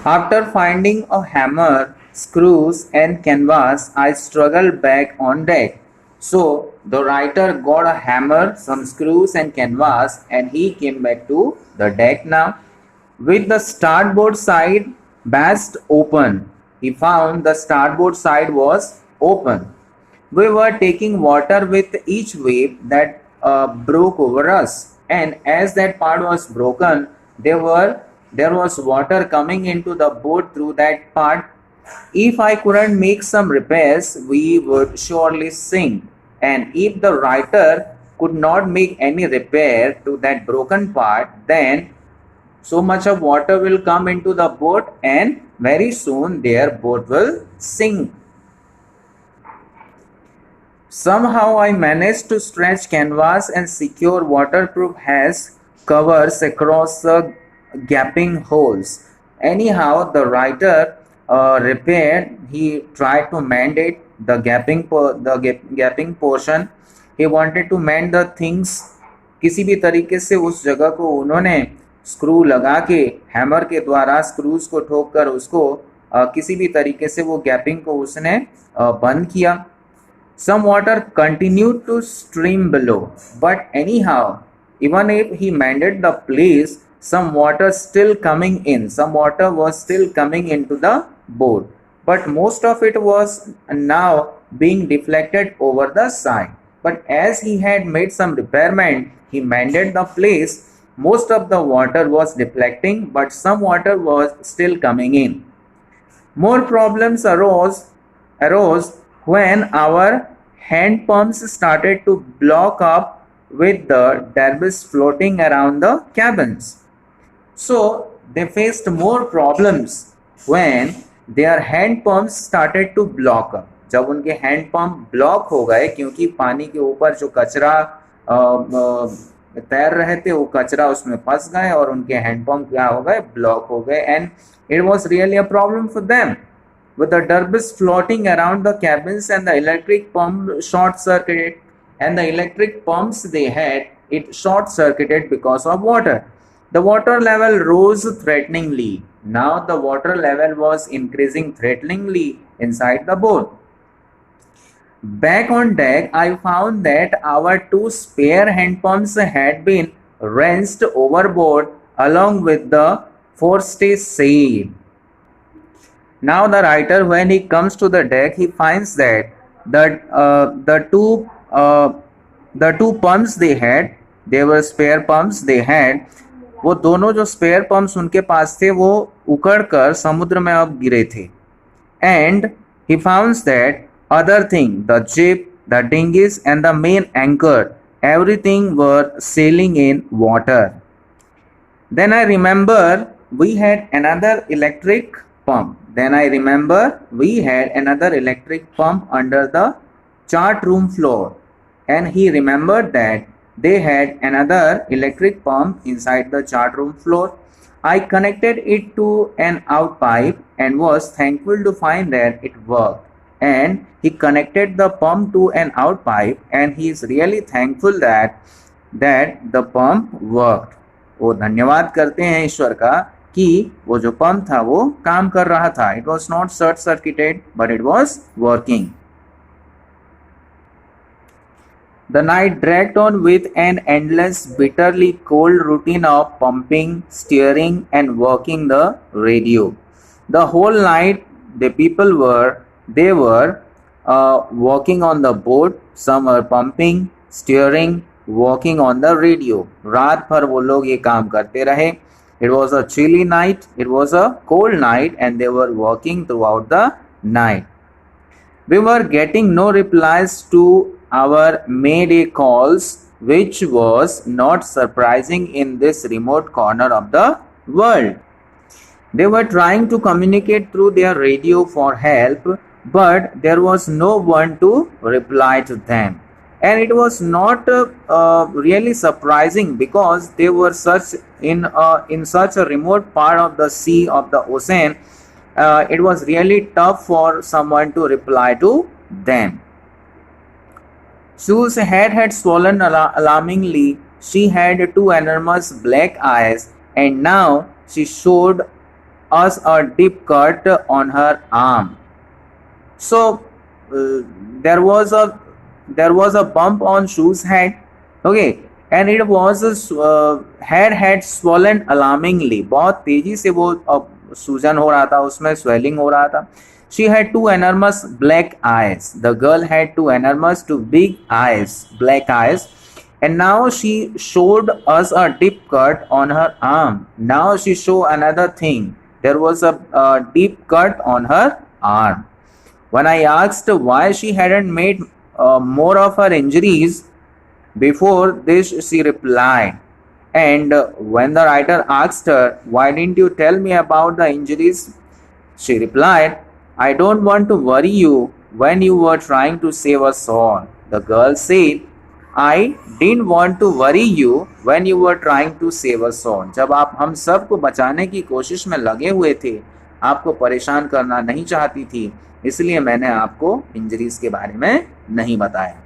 After finding a hammer, screws, and canvas, I struggled back on deck. So the writer got a hammer, some screws, and canvas, and he came back to the deck now. With the starboard side bashed open, he found the starboard side was open. We were taking water with each wave that broke over us, and as that part was broken, there was water coming into the boat through that part. If I couldn't make some repairs, we would surely sink. And if the writer could not make any repair to that broken part, then so much of water will come into the boat, and very soon their boat will sink. Somehow I managed to stretch canvas and secure waterproof haze covers across the gaping holes. Anyhow, the writer repaired. He tried to mend it, the gaping portion. He wanted to mend the things. किसी भी तरीके से उस जगह को उन्होंने screw लगा के, हैमर के द्वारा स्क्रूज को ठोक कर उसको किसी भी तरीके से वो गैपिंग को उसने बंद किया. Some water continued to stream below, but anyhow, even if he mended the place, some water still coming in. Some water was still coming into the boat, but most of it was now being deflected over the side. But as he had made some repairment, he mended the place. Most of the water was deflecting, but some water was still coming in. More problems arose when our hand pumps started to block up with the debris floating around the cabins. So they faced more problems when their hand pumps started to block up. जब उनके hand pump block हो गए, क्योंकि पानी के ऊपर जो कचरा तैर रहे थे वो कचरा उसमें फंस गए और उनके हैंड पंप क्या हो गए, ब्लॉक हो गए. And it was really a problem for them. With the debris floating around the cabins and the electric pump short circuited, and the electric pumps they had, it short circuited because of water. The water level rose threateningly. Now the water level was increasing threateningly inside the boat. Back on deck, I found that our two spare hand pumps had been wrenched overboard along with the forestay sail. Now the writer, when he comes to the deck, he finds that the two pumps they had, they were spare pumps they had. वो दोनों जो spare pumps उनके पास थे वो उकड़ कर समुद्र में अब गिरे थे. And he finds that other thing, the jib, the dinghies, and the main anchor, everything were sailing in water. Then I remember we had another electric pump. Then I remember we had another electric pump under the chart room floor, and he remembered that they had another electric pump inside the chart room floor. I connected it to an out pipe and was thankful to find that it worked. And he connected the pump to an out pipe, and he is really thankful that the pump worked. वो धन्यवाद करते हैं ईश्वर का कि वो जो pump था वो काम कर रहा था. It was not short circuited, but it was working. The night dragged on with an endless, bitterly cold routine of pumping, steering, and working the radio. The whole night, the people were working on the boat. Some were pumping, steering, working on the radio. रात भर वो लोग ये काम करते रहे. It was a chilly night, it was a cold night, and they were working throughout the night. We were getting no replies to our Mayday calls, which was not surprising in this remote corner of the world. They were trying to communicate through their radio for help, but there was no one to reply to them. And it was not really surprising because they were in such a remote part of the sea, of the ocean. It was really tough for someone to reply to them. Sue's head had swollen alarmingly. She had two enormous black eyes, and now she showed us a deep cut on her arm. So uh, there was a there was a bump on Shu's head. Okay, and it was head had swollen alarmingly. बहुत तेजी से वो सूजन हो रहा था, उसमें swelling हो रहा था. She had two enormous black eyes. The girl had two enormous, two big eyes, black eyes. And now she showed us a deep cut on her arm. Now she showed another thing. There was a deep cut on her arm. When I asked why she hadn't made more of her injuries before this, she replied. And when the writer asked her, why didn't you tell me about the injuries? She replied, I don't want to worry you when you were trying to save us all. The girl said, I didn't want to worry you when you were trying to save us all. जब आप हम सब को बचाने की कोशिश में लगे हुए थे, आपको परेशान करना नहीं चाहती थी, इसलिए मैंने आपको इंजरीज के बारे में नहीं बताया.